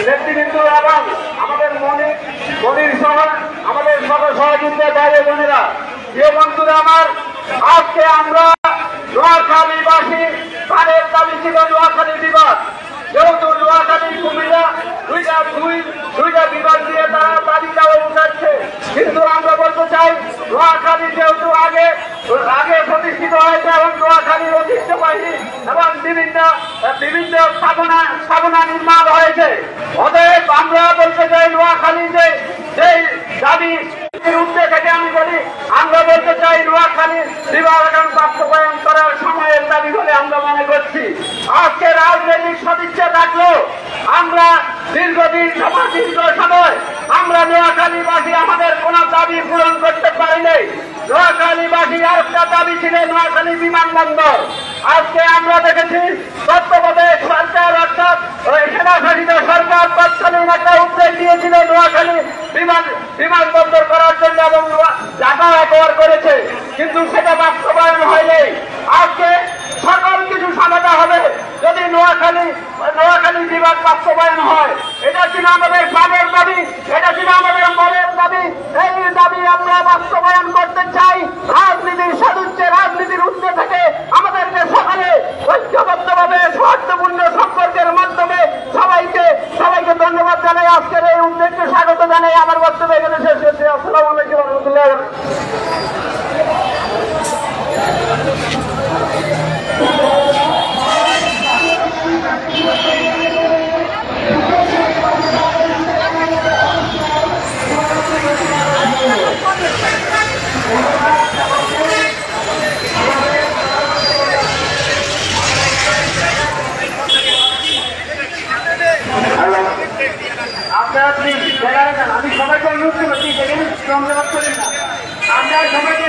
নেতৃবৃন্দ এবং আমাদের মনির সহ আমাদের সকল সহযোগিতা বাইরে বোনেরা, যে বন্ধুরা আমার, আজকে আমরা নোয়াখালীবাসী তাদের দাবি ছিল নোয়াখালী বিভাগ। যেহেতু নোয়াখালী কুমিল্লা দুইটা বিভাগ দিয়ে তারা দাবি দাওয়া উঠাচ্ছে, কিন্তু আমরা বলতে চাই নোয়াখালী যেহেতু আগে প্রতিষ্ঠিত হয়েছে এবং নোয়াখালীর ঐতিহ্যবাহী এবং বিভিন্ন স্থাপনা নির্মাণ হয়েছে। অতএব আমরা বলতে চাই নোয়াখালী যে দাবি উদ্যোগ থেকে আমি বলি, আমরা বলতে চাই নোয়াখালী বিভাগ এখন বাস্তবায়ন করার সময়ের দাবি বলে আমরা মনে করছি। আজকে রাজনৈতিক সদিচ্ছা থাকলো আমরা দীর্ঘ সময় আমরা নোয়াখালীবাসী আমাদের কোন দাবি পূরণ করতে পারিনি। নোয়াখালীবাসী আরেকটা দাবি ছিল নোয়াখালী বিমানবন্দর। আজকে আমরা দেখেছি তত্ত্বাবধায়ক সরকার অর্থাৎ সেনাশাসিত সরকার তৎকালীন একটা উদ্যোগ দিয়েছিল নোয়াখালী বিমানবন্দর করার জন্য এবং জায়গা ব্যবহার করেছে, কিন্তু সেটা বাস্তবায়ন হয়নি। আজকে সকল কিছু সাজানো হবে যদি নোয়াখালী বিভাগ বাস্তবায়ন হয়। এটা ছিল আমাদের প্রাণের দাবি, এটা ছিল আমাদের মনের দাবি। এই দাবি আমরা বাস্তবায়ন করতে চাই। রাজনীতির সদস্য রাজনীতির উদ্যোগ থেকে আমাদেরকে সকালে ঐক্যবদ্ধভাবে সৌহার্দ্যপূর্ণ সম্পর্কের মাধ্যমে সবাইকে ধন্যবাদ জানাই। আজকের এই উদ্যোগকে স্বাগত জানাই। আমার বক্তব্য এখানে শেষ করছি। আসসালামু আলাইকুম ওয়া রাহমাতুল্লাহি ওয়া আমি সবাইকে অনুরোধ করছি, আমরা সবাইকে